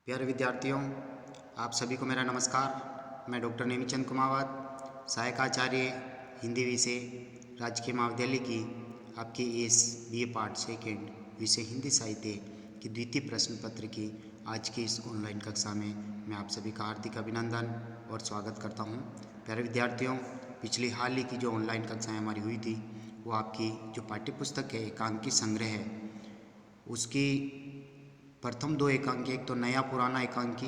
प्यारे विद्यार्थियों, आप सभी को मेरा नमस्कार। मैं डॉक्टर नेमीचंद कुमावत, सहायक आचार्य हिंदी विषय, राजकीय महाविद्यालय की आपके इस BA पार्ट सेकेंड विषय हिंदी साहित्य की द्वितीय प्रश्न पत्र की आज की इस ऑनलाइन कक्षा में मैं आप सभी का हार्दिक अभिनंदन और स्वागत करता हूं। प्यारे विद्यार्थियों, पिछली हाल ही की जो ऑनलाइन कक्षाएँ हमारी हुई थी वो आपकी जो पाठ्यपुस्तक है एकांकी संग्रह है उसकी प्रथम 2 एकांकी, एक तो नया पुराना एकांकी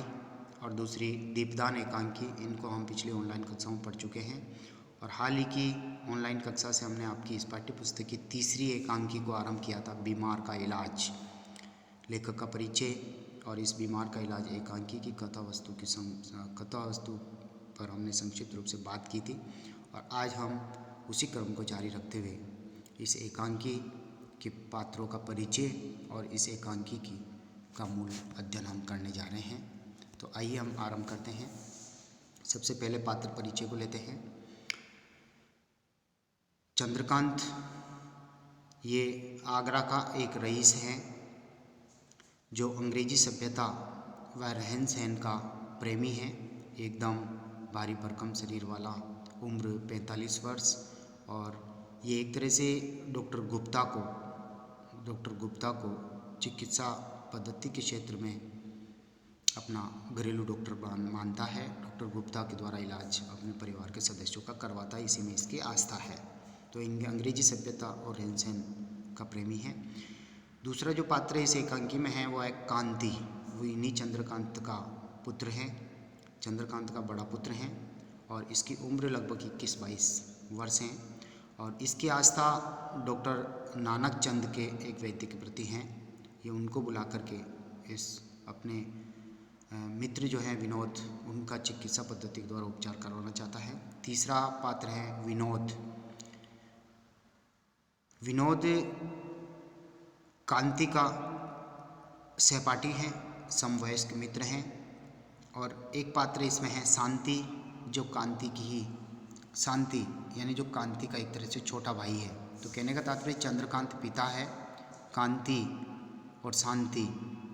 और दूसरी दीपदान एकांकी, इनको हम पिछली ऑनलाइन कक्षाओं में पढ़ चुके हैं। और हाल ही की ऑनलाइन कक्षा से हमने आपकी इस पाठ्यपुस्तक की तीसरी एकांकी को आरंभ किया था, बीमार का इलाज, लेखक का परिचय और इस बीमार का इलाज एकांकी की कथा वस्तु पर हमने संक्षिप्त रूप से बात की थी। और आज हम उसी क्रम को जारी रखते हुए इस एकांकी के पात्रों का परिचय और इस एकांकी की का मूल अध्ययन हम करने जा रहे हैं। तो आइए हम आरंभ करते हैं। सबसे पहले पात्र परिचय को लेते हैं। चंद्रकांत ये आगरा का एक रईस है जो अंग्रेजी सभ्यता व रहन सहन का प्रेमी है। एकदम भारी भरकम शरीर वाला, उम्र 45 वर्ष। और ये एक तरह से डॉक्टर गुप्ता को चिकित्सा पद्धति के क्षेत्र में अपना घरेलू डॉक्टर मानता है। डॉक्टर गुप्ता के द्वारा इलाज अपने परिवार के सदस्यों का करवाता है, इसी में इसकी आस्था है। तो इनके अंग्रेजी सभ्यता और रहन सहन का प्रेमी है। दूसरा जो पात्र इस एकांकी में है वो है कांति। वो इन्हीं चंद्रकांत का पुत्र है, चंद्रकांत का बड़ा पुत्र है और इसकी उम्र लगभग 21-22 वर्ष है। और इसकी आस्था डॉक्टर नानक चंद के एक वैद्य के प्रति हैं। ये उनको बुला करके इस अपने मित्र जो हैं विनोद, उनका चिकित्सा पद्धति के द्वारा उपचार करवाना चाहता है। तीसरा पात्र है विनोद। विनोद कांति का सहपाठी हैं, समवयस्क मित्र हैं। और एक पात्र इसमें है शांति, जो कांति की ही शांति यानी जो कांति का एक तरह से छोटा भाई है। तो कहने का तात्पर्य चंद्रकांत पिता है, कांति और शांति,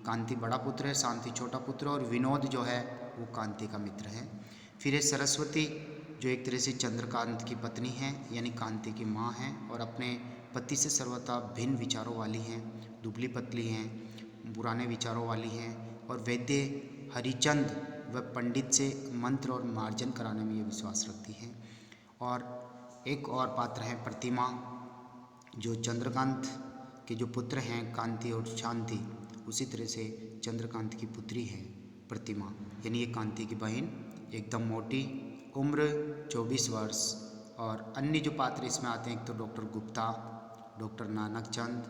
कांति बड़ा पुत्र है, शांति छोटा पुत्र, और विनोद जो है वो कांति का मित्र है। फिर है सरस्वती, जो एक तरह से चंद्रकांत की पत्नी है यानी कांति की माँ हैं और अपने पति से सर्वथा भिन्न विचारों वाली हैं, दुबली पतली हैं, पुराने विचारों वाली हैं। और वैद्य हरिचंद व पंडित से मंत्र और मार्जन कराने में ये विश्वास रखती हैं। और एक और पात्र है प्रतिमा, जो चंद्रकांत के जो पुत्र हैं कांति और शांति, उसी तरह से चंद्रकांत की पुत्री है प्रतिमा, यानी ये कांति की बहन, एकदम मोटी, उम्र 24 वर्ष। और अन्य जो पात्र इसमें आते हैं, एक तो डॉक्टर गुप्ता, डॉक्टर नानक चंद,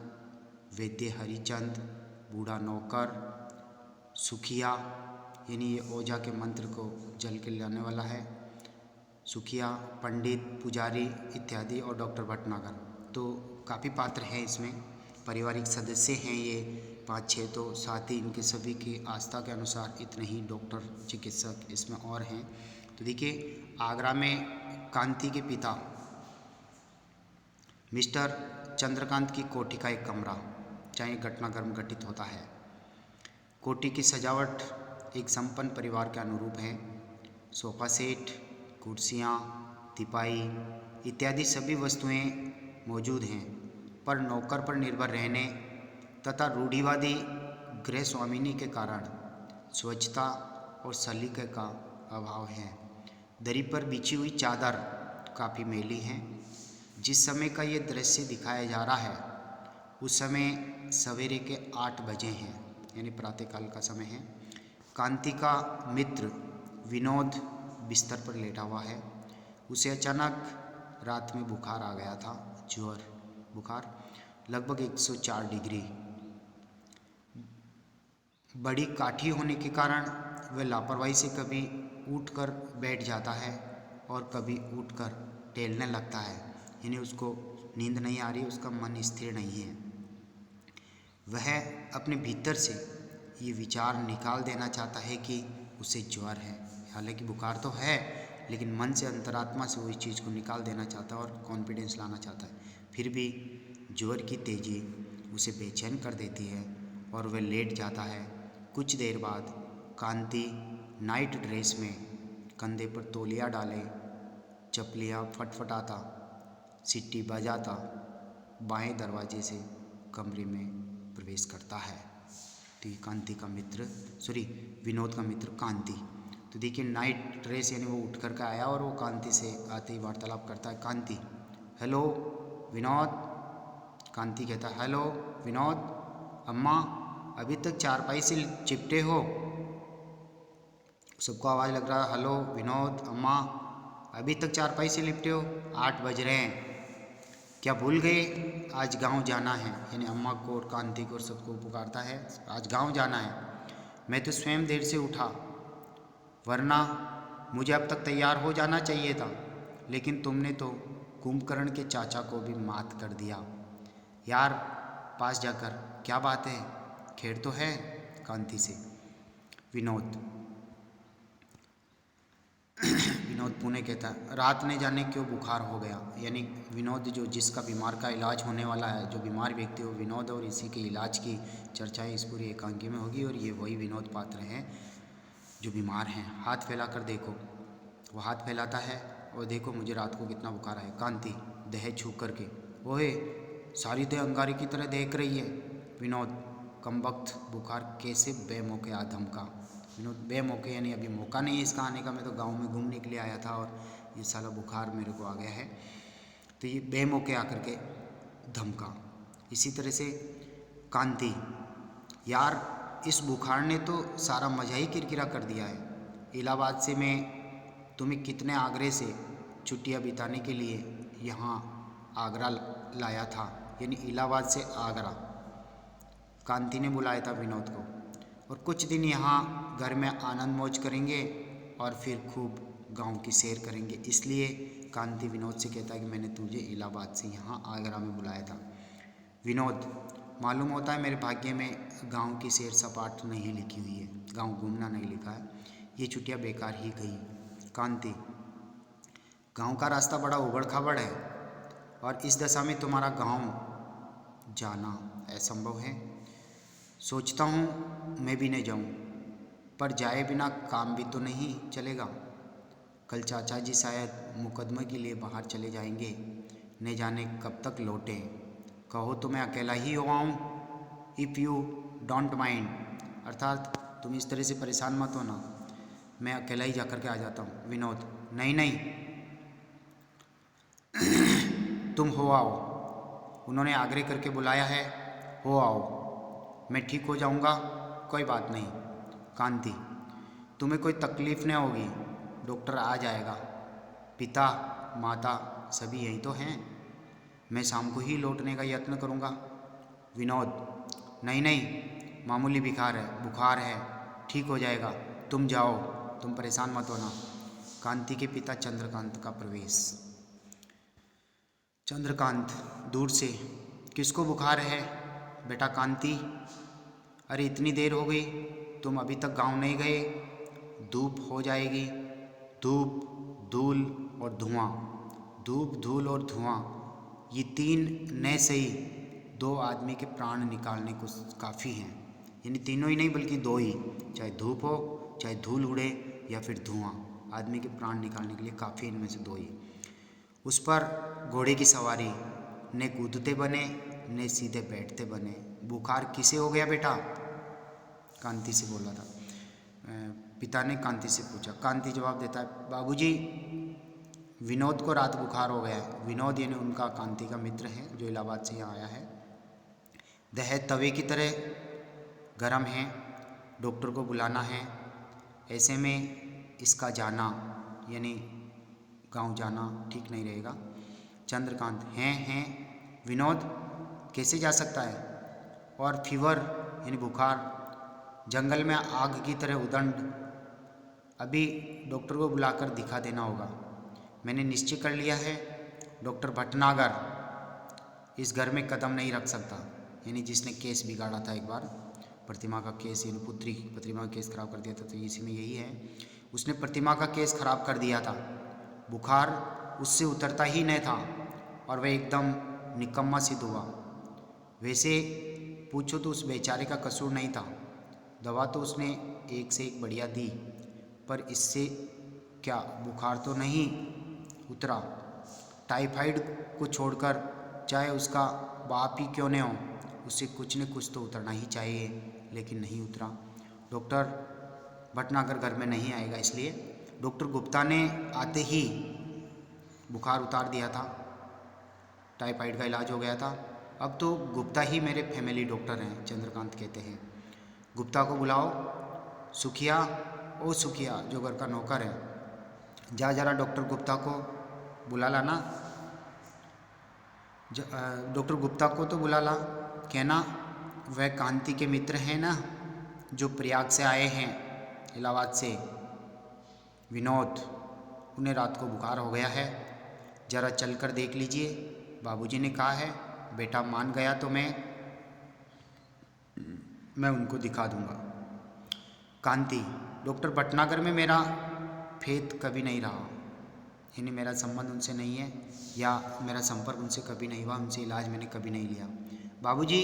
वैद्य हरिचंद, बूढ़ा नौकर, सुखिया यानी ये ओझा के मंत्र को जल के लाने वाला है, सुखिया, पंडित, पुजारी इत्यादि, और डॉक्टर भटनागर। तो काफ़ी पात्र हैं इसमें, पारिवारिक सदस्य हैं ये 5-6। तो साथ ही इनके सभी की आस्था के अनुसार इतने ही डॉक्टर चिकित्सक इसमें और हैं। तो देखिए, आगरा में कांति के पिता मिस्टर चंद्रकांत की कोठी का एक कमरा, चाहे घटनाक्रम घटित होता है। कोठी की सजावट एक संपन्न परिवार के अनुरूप है। सोफा सेट, कुर्सियाँ, तिपाई इत्यादि सभी वस्तुएं मौजूद हैं, पर नौकर पर निर्भर रहने तथा रूढ़िवादी गृह स्वामिनी के कारण स्वच्छता और सलीके का अभाव है। दरी पर बिछी हुई चादर काफ़ी मैली है। जिस समय का ये दृश्य दिखाया जा रहा है उस समय सवेरे के 8 बजे हैं, यानी प्रातःकाल का समय है। कांति का मित्र विनोद बिस्तर पर लेटा हुआ है। उसे अचानक रात में बुखार आ गया था, ज्वर बुखार, लगभग 104 डिग्री। बड़ी काठी होने के कारण वह लापरवाही से कभी उठकर बैठ जाता है और कभी उठकर टहलने लगता है, यानी उसको नींद नहीं आ रही, उसका मन स्थिर नहीं है। वह अपने भीतर से ये विचार निकाल देना चाहता है कि उसे ज्वर है। हालांकि बुखार तो है, लेकिन मन से, अंतरात्मा से वो इस चीज़ को निकाल देना चाहता है और कॉन्फिडेंस लाना चाहता है। फिर भी ज्वर की तेज़ी उसे बेचैन कर देती है और वह लेट जाता है। कुछ देर बाद कांति नाइट ड्रेस में कंधे पर तौलिया डाले, चपलियाँ फटफटाता, सीटी बजाता बाएं दरवाजे से कमरे में प्रवेश करता है। तो ये कांति का मित्र, विनोद का मित्र कांति। तो देखिए नाइट ड्रेस यानी वो उठ कर के आया और वो कांति से आते ही वार्तालाप करता है। कांति, हेलो विनोद। कांति कहता है, हेलो विनोद, अम्मा अभी तक चारपाई से चिपटे हो? सबको आवाज़ लग रहा है, हेलो विनोद, अम्मा अभी तक चारपाई से लिपटे हो? 8 बज रहे हैं, क्या भूल गए? आज गांव जाना है। यानी अम्मा को और कांति को और सबको पुकारता है, आज गांव जाना है। मैं तो स्वयं देर से उठा, वरना मुझे अब तक तैयार हो जाना चाहिए था, लेकिन तुमने तो कुंभकर्ण के चाचा को भी मात कर दिया। यार पास जाकर क्या बात है, खैर तो है? कांति से विनोद पुणे कहता है, रात ने जाने क्यों बुखार हो गया। यानी विनोद जो जिसका बीमार का इलाज होने वाला है, जो बीमार व्यक्ति हो विनोद, और इसी के इलाज की चर्चा इस पूरी एकांकी में होगी। और ये वही विनोद पात्र हैं जो बीमार हैं। हाथ फैला कर देखो। वो हाथ फैलाता है और देखो मुझे रात को कितना बुखार है। कांति देह छू करके, ओहे सारी देह अंगारे की तरह देख रही है। विनोद, कमबख्त बुखार कैसे बेमौके आ धमका। विनोद, बेमौके यानी अभी मौका नहीं है इसका आने का, मैं तो गांव में घूमने के लिए आया था और ये साला बुखार मेरे को आ गया है। तो ये बेमौके आकर के धमका। इसी तरह से कांति, यार इस बुखार ने तो सारा मज़ा ही किरकिरा कर दिया है। इलाहाबाद से मैं तुम्हें कितने आगरे से छुट्टियां बिताने के लिए यहाँ आगरा लाया था। यानी इलाहाबाद से आगरा कांति ने बुलाया था विनोद को, और कुछ दिन यहाँ घर में आनंद मौज करेंगे और फिर खूब गांव की सैर करेंगे। इसलिए कांति विनोद से कहता है कि मैंने तुझे इलाहाबाद से यहाँ आगरा में बुलाया था। विनोद, मालूम होता है मेरे भाग्य में गांव की सैर सपाट नहीं लिखी हुई है, गांव घूमना नहीं लिखा है, ये छुट्टियाँ बेकार ही गई। कांति, गांव का रास्ता बड़ा उबड़ खाबड़ है और इस दशा में तुम्हारा गांव जाना असंभव है। सोचता हूँ मैं भी नहीं जाऊँ, पर जाए बिना काम भी तो नहीं चलेगा। कल चाचा जी शायद मुकदमे के लिए बाहर चले जाएंगे, न जाने कब तक लौटे। कहो तो मैं अकेला ही हो आऊँ, इफ़ यू डोंट माइंड। अर्थात तुम इस तरह से परेशान मत होना, मैं अकेला ही जाकर के आ जाता हूँ। विनोद, नहीं नहीं तुम हो आओ, उन्होंने आग्रह करके बुलाया है, हो आओ, मैं ठीक हो जाऊँगा, कोई बात नहीं। कांति, तुम्हें कोई तकलीफ़ नहीं होगी, डॉक्टर आ जाएगा, पिता माता सभी यहीं तो हैं, मैं शाम को ही लौटने का यत्न करूँगा। विनोद, नहीं नहीं मामूली बुखार है, ठीक हो जाएगा, तुम जाओ, तुम परेशान मत होना। कांति के पिता चंद्रकांत का प्रवेश। चंद्रकांत दूर से, किसको बुखार है बेटा? कांति, अरे इतनी देर हो गई, तुम अभी तक गांव नहीं गए, धूप हो जाएगी। धूप, धूल और धुआं, धूप धूल और धुआं, ये 3 न सही 2 आदमी के प्राण निकालने को काफ़ी हैं। यानी तीनों ही नहीं बल्कि 2 ही, चाहे धूप हो, चाहे धूल उड़े या फिर धुआं, आदमी के प्राण निकालने के लिए काफ़ी, इनमें से 2 ही। उस पर घोड़े की सवारी, न कूदते बने न सीधे बैठते बने। बुखार किसे हो गया बेटा? कांति से बोला था, पिता ने कांति से पूछा। कांति जवाब देता है, बाबूजी विनोद को रात बुखार हो गया है। विनोद यानी उनका कांति का मित्र है जो इलाहाबाद से यहाँ आया है। दह तवे की तरह गर्म है, डॉक्टर को बुलाना है, ऐसे में इसका जाना यानी गांव जाना ठीक नहीं रहेगा। चंद्रकांत, हैं विनोद कैसे जा सकता है? और फीवर यानी बुखार, जंगल में आग की तरह उदंड, अभी डॉक्टर को बुलाकर दिखा देना होगा। मैंने निश्चय कर लिया है, डॉक्टर भटनागर इस घर में कदम नहीं रख सकता। यानी जिसने केस बिगाड़ा था एक बार, प्रतिमा का केस, यानी पुत्री प्रतिमा का केस खराब कर दिया था, तो इसी में यही है, उसने प्रतिमा का केस खराब कर दिया था। बुखार उससे उतरता ही नहीं था और वह एकदम निकम्मा सिद्ध हुआ। वैसे पूछो तो उस बेचारे का कसूर नहीं था, दवा तो उसने एक से एक बढ़िया दी, पर इससे क्या बुखार तो नहीं उतरा। टाइफाइड को छोड़कर चाहे उसका बाप ही क्यों न हो, उससे कुछ न कुछ तो उतरना ही चाहिए, लेकिन नहीं उतरा। डॉक्टर भटनागर घर में नहीं आएगा, इसलिए डॉक्टर गुप्ता ने आते ही बुखार उतार दिया था, टाइफाइड का इलाज हो गया था। अब तो गुप्ता ही मेरे फैमिली डॉक्टर हैं, चंद्रकांत कहते हैं। गुप्ता को बुलाओ। सुखिया, ओ सुखिया जो घर का नौकर है, जा जरा डॉक्टर गुप्ता को बुला लाना। डॉक्टर गुप्ता को तो बुला ला, कहना वह कांति के मित्र हैं ना, जो प्रयाग से आए हैं, इलाहाबाद से, विनोद, उन्हें रात को बुखार हो गया है, जरा चल कर देख लीजिए। बाबूजी ने कहा है, बेटा मान गया तो मैं उनको दिखा दूंगा। कांति, डॉक्टर भटनागर में मेरा फेत कभी नहीं रहा, यानी मेरा संबंध उनसे नहीं है, या मेरा संपर्क उनसे कभी नहीं हुआ, उनसे इलाज मैंने कभी नहीं लिया। बाबूजी,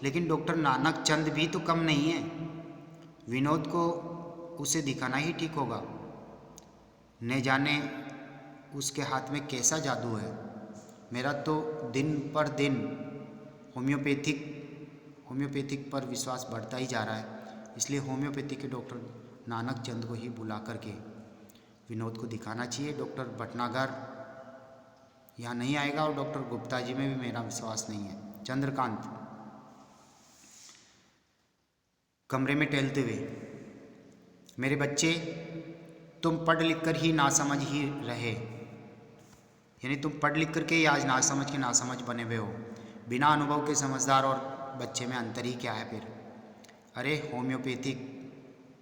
लेकिन डॉक्टर नानक चंद भी तो कम नहीं है, विनोद को उसे दिखाना ही ठीक होगा। न जाने उसके हाथ में कैसा जादू है। मेरा तो दिन पर दिन होम्योपैथिक पर विश्वास बढ़ता ही जा रहा है, इसलिए होम्योपैथी के डॉक्टर नानक चंद को ही बुला करके विनोद को दिखाना चाहिए। डॉक्टर भटनागर यहाँ नहीं आएगा, और डॉक्टर गुप्ता जी में भी मेरा विश्वास नहीं है। चंद्रकांत कमरे में टहलते हुए, मेरे बच्चे तुम पढ़ लिख कर ही नासमझ ही रहे, यानी तुम पढ़ लिख करके ही आज नासमझ के नासमझ बने हुए हो। बिना अनुभव के समझदार और बच्चे में अंतर ही क्या है फिर। अरे होम्योपैथिक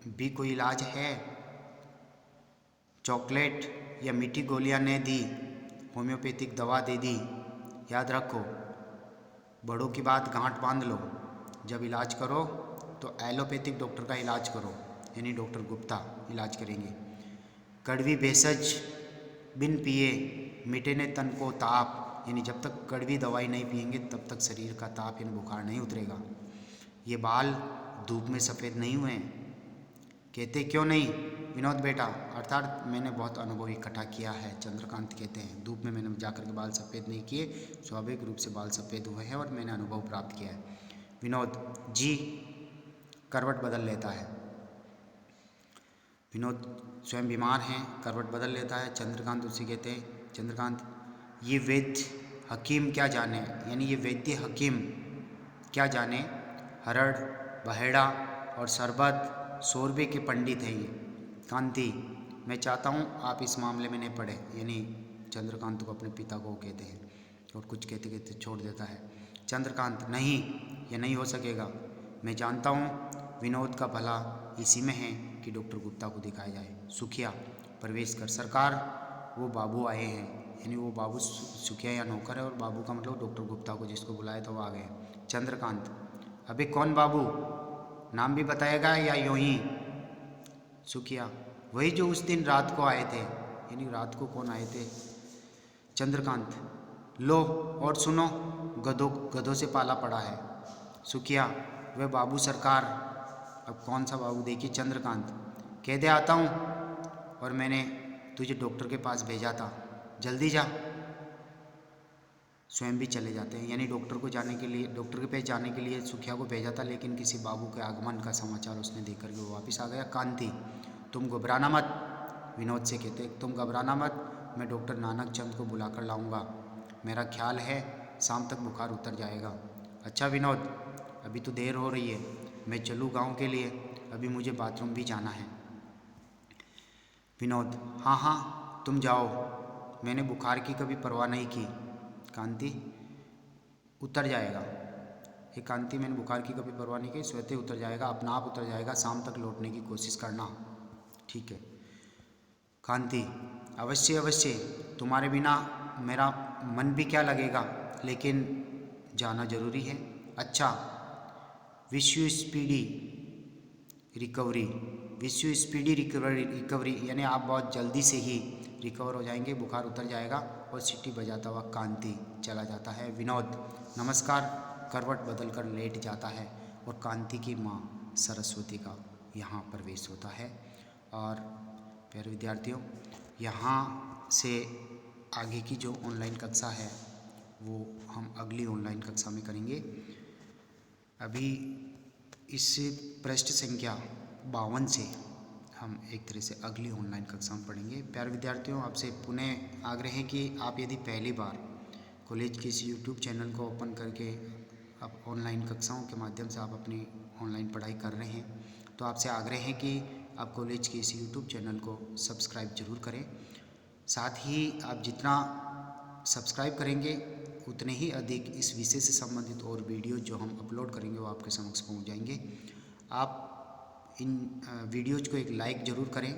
भी कोई इलाज है? चॉकलेट या मीठी गोलियां ने दी, होम्योपैथिक दवा दे दी। याद रखो, बड़ों की बात गांठ बांध लो। जब इलाज करो तो एलोपैथिक डॉक्टर का इलाज करो, यानी डॉक्टर गुप्ता इलाज करेंगे। कड़वी भेषज बिन पिए मिटे ने तन को ताप, यानी जब तक कड़वी दवाई नहीं पिएंगे तब तक शरीर का ताप यानी बुखार नहीं उतरेगा। ये बाल धूप में सफ़ेद नहीं हुए, कहते क्यों नहीं विनोद बेटा, अर्थात मैंने बहुत अनुभव इकट्ठा किया है। चंद्रकांत कहते हैं, धूप में मैंने जाकर के बाल सफ़ेद नहीं किए, स्वाभाविक रूप से बाल सफ़ेद हुए हैं और मैंने अनुभव प्राप्त किया है। विनोद जी करवट बदल लेता है। विनोद स्वयं बीमार हैं, करवट बदल लेता है। चंद्रकांत उसे कहते हैं, चंद्रकांत ये वैद्य हकीम क्या जाने, यानी ये वैद्य हकीम क्या जाने, हरड़ बहेड़ा और शरबत शोरबे के पंडित हैं ये। कांति, मैं चाहता हूँ आप इस मामले में नहीं पड़े, यानी चंद्रकांत को अपने पिता को कहते हैं, और कुछ कहते कहते छोड़ देता है। चंद्रकांत, नहीं, यह नहीं हो सकेगा। मैं जानता हूँ विनोद का भला इसी में है कि डॉक्टर गुप्ता को दिखाया जाए। सुखिया, प्रवेश कर। सरकार, वो बाबू आए हैं, यानी वो बाबू सुखिया या नौकर है, और बाबू का मतलब डॉक्टर गुप्ता को जिसको बुलाया था वो आ गए। चंद्रकांत, अबे कौन बाबू, नाम भी बताएगा या यूं ही? सुखिया, वही जो उस दिन रात को आए थे, यानी रात को कौन आए थे? चंद्रकांत, लो और सुनो, गधों से पाला पड़ा है। सुखिया, वह बाबू सरकार। अब कौन सा बाबू? देखिए चंद्रकांत, कह दे आता हूँ, और मैंने तुझे डॉक्टर के पास भेजा था, जल्दी जा। स्वयं भी चले जाते हैं, यानी डॉक्टर को जाने के लिए, डॉक्टर के पास जाने के लिए सुखिया को भेजा था, लेकिन किसी बाबू के आगमन का समाचार उसने देकर के वो वापस आ गया। कांति, तुम घबराना मत, विनोद से कहते, तुम घबराना मत, मैं डॉक्टर नानक चंद को बुला कर लाऊँगा। मेरा ख्याल है शाम तक बुखार उतर जाएगा। अच्छा विनोद, अभी तो देर हो रही है, मैं चलूँ गाँव के लिए, अभी मुझे बाथरूम भी जाना है। विनोद, हाँ हाँ तुम जाओ, मैंने बुखार की कभी परवाह नहीं की। कांति, उतर जाएगा। ये कांति, मैंने बुखार की कभी परवाह नहीं की, स्वतः उतर जाएगा, अपना आप उतर जाएगा, शाम तक लौटने की कोशिश करना, ठीक है। कांति, अवश्य अवश्य, तुम्हारे बिना मेरा मन भी क्या लगेगा, लेकिन जाना जरूरी है। अच्छा, विश्व स्पीडी रिकवरी, विश्व स्पीडी रिकवरी, यानी आप बहुत जल्दी से ही रिकवर हो जाएंगे, बुखार उतर जाएगा। और सीटी बजाता हुआ कांति चला जाता है। विनोद, नमस्कार, करवट बदल कर लेट जाता है, और कांति की माँ सरस्वती का यहाँ प्रवेश होता है। और प्यारे विद्यार्थियों, यहाँ से आगे की जो ऑनलाइन कक्षा है वो हम अगली ऑनलाइन कक्षा में करेंगे। अभी इस पृष्ठ संख्या 52 से हम एक तरह से अगली ऑनलाइन कक्षा में पढ़ेंगे। प्यारे विद्यार्थियों, आपसे पुनः आग्रह है कि आप यदि पहली बार कॉलेज के इस यूट्यूब चैनल को ओपन करके अब ऑनलाइन कक्षाओं के माध्यम से आप अपनी ऑनलाइन पढ़ाई कर रहे हैं, तो आपसे आग्रह है कि आप कॉलेज के इस यूट्यूब चैनल को सब्सक्राइब जरूर करें। साथ ही आप जितना सब्सक्राइब करेंगे उतने ही अधिक इस विषय से संबंधित और वीडियो जो हम अपलोड करेंगे वो आपके समक्ष पहुंच जाएंगे। आप इन वीडियोज़ को एक लाइक ज़रूर करें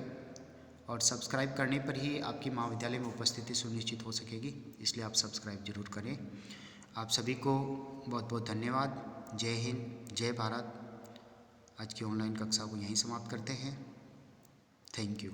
और सब्सक्राइब करने पर ही आपकी महाविद्यालय में उपस्थिति सुनिश्चित हो सकेगी, इसलिए आप सब्सक्राइब जरूर करें। आप सभी को बहुत बहुत धन्यवाद। जय हिंद, जय भारत। आज की ऑनलाइन कक्षा को यहीं समाप्त करते हैं। Thank you.